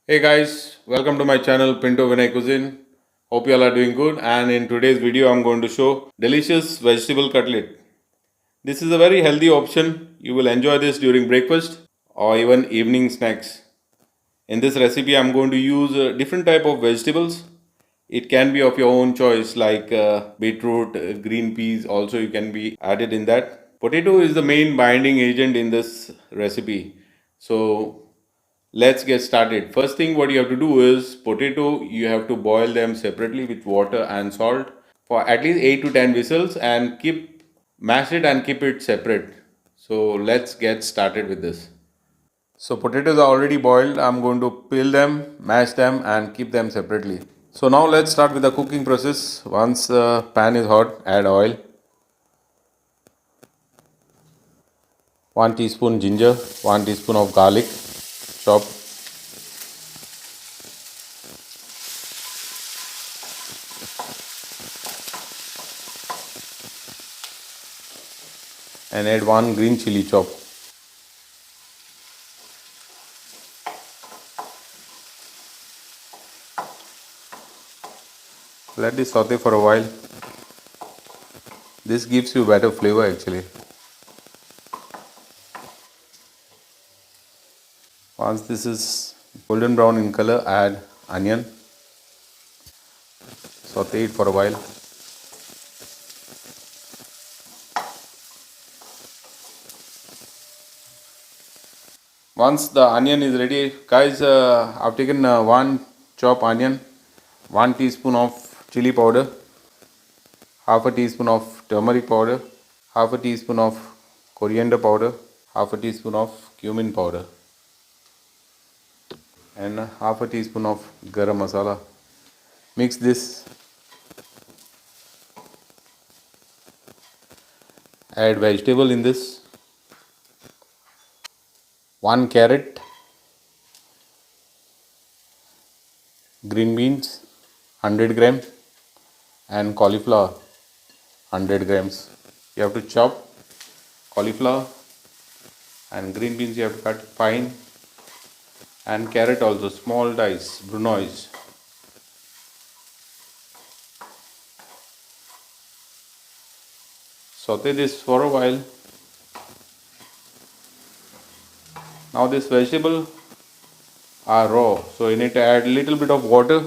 Hey guys, welcome to my channel Pinto Cuisine. Hope you all are doing good, and in today's video I'm going to show delicious vegetable cutlet. This is a very healthy option. You will enjoy this during breakfast or even evening snacks. In this recipe I'm going to use different type of vegetables. It can be of your own choice like beetroot, green peas also you can be added in that. Potato is the main binding agent in this recipe. So let's get started. First thing what you have to do is potato you have to boil them separately with water and salt for at least 8 to 10 whistles and keep mash it and keep it separate. So let's get started with this. So potatoes are already boiled. I'm going to peel them, mash them and keep them separately. So now let's start with the cooking process. Once the pan is hot, add oil, 1 teaspoon ginger, 1 teaspoon of garlic chopped, and add 1 green chili chop. Let this saute for a while. This gives you better flavor actually. Once this is golden brown in color, add onion. Saute it for a while. Once the onion is ready, guys, I've taken 1 chop onion, 1 teaspoon of chili powder, half a teaspoon of turmeric powder, half a teaspoon of coriander powder, half a teaspoon of cumin powder, and half a teaspoon of garam masala. Mix this. Add vegetable in this. 1 carrot, green beans 100 gram, and cauliflower 100 grams. You have to chop cauliflower, and green beans you have to cut fine, and carrot also small dice, brunoise. Saute this for a while. Now this vegetable are raw, so you need to add a little bit of water.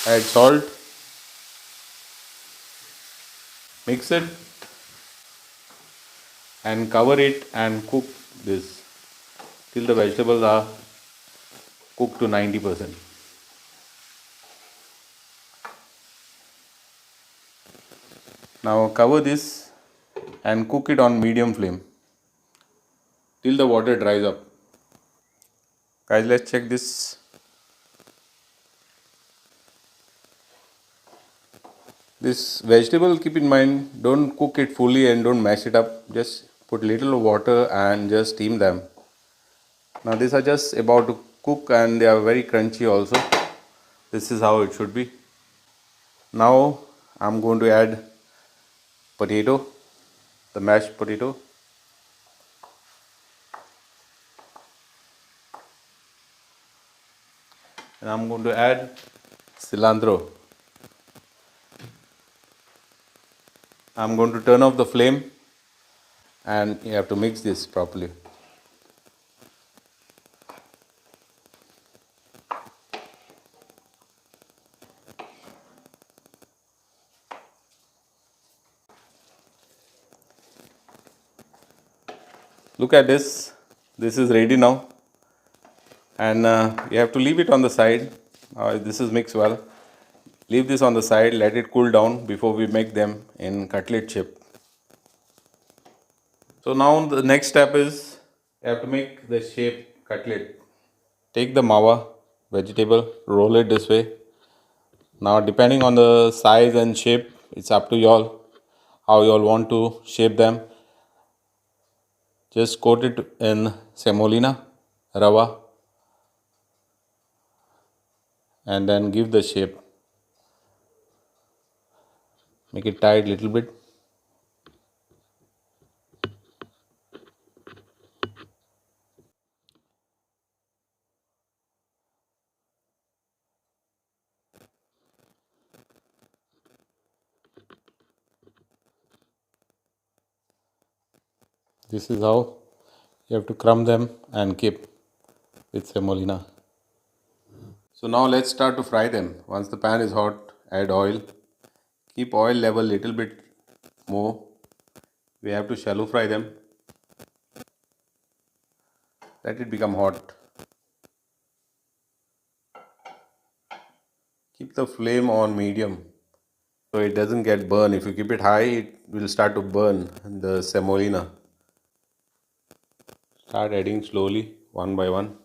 Add salt. Mix it and cover it and cook this till the vegetables are cooked to 90%. Now cover this and cook it on medium flame till the water dries up. Guys, let's check this. This vegetable, keep in mind, don't cook it fully and don't mash it up. Just put little water and just steam them. Now these are just about to cook and they are very crunchy also. This is how it should be. Now I'm going to add potato, the mashed potato. And I'm going to add cilantro. I'm going to turn off the flame and you have to mix this properly. Look at this. This is ready now, and you have to leave it on the side. This is mixed well. Leave this on the side, let it cool down before we make them in cutlet shape. So now the next step is you have to make the shape cutlet. Take the mawa vegetable, roll it this way. Now depending on the size and shape, it's up to y'all how y'all want to shape them. Just coat it in semolina, rava, and then give the shape. Make it tight little bit. This is how you have to crumb them and keep with semolina. So now let's start to fry them. Once the pan is hot, add oil. Keep oil level little bit more. We have to shallow fry them. Let it become hot. Keep the flame on medium so it doesn't get burned. If you keep it high, it will start to burn the semolina. Start adding slowly, one by one.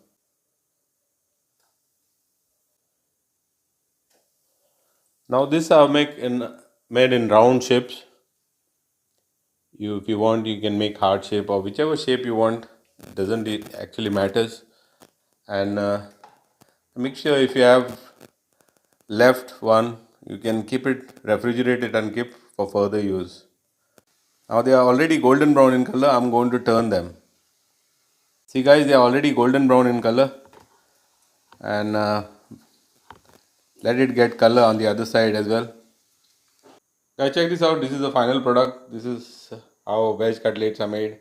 Now this I made in round shapes. If you want, you can make heart shape or whichever shape you want. Doesn't it actually matters. And make sure if you have left one, you can keep it, refrigerate it and keep for further use. Now they are already golden brown in color. I'm going to turn them. See guys, they are already golden brown in color. And let it get color on the other side as well. Guys, check this out. This is the final product. This is how veg cutlets are made.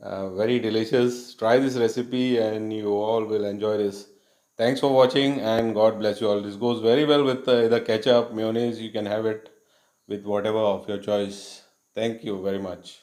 Very delicious. Try this recipe and you all will enjoy this. Thanks for watching and God bless you all. This goes very well with either ketchup, mayonnaise. You can have it with whatever of your choice. Thank you very much.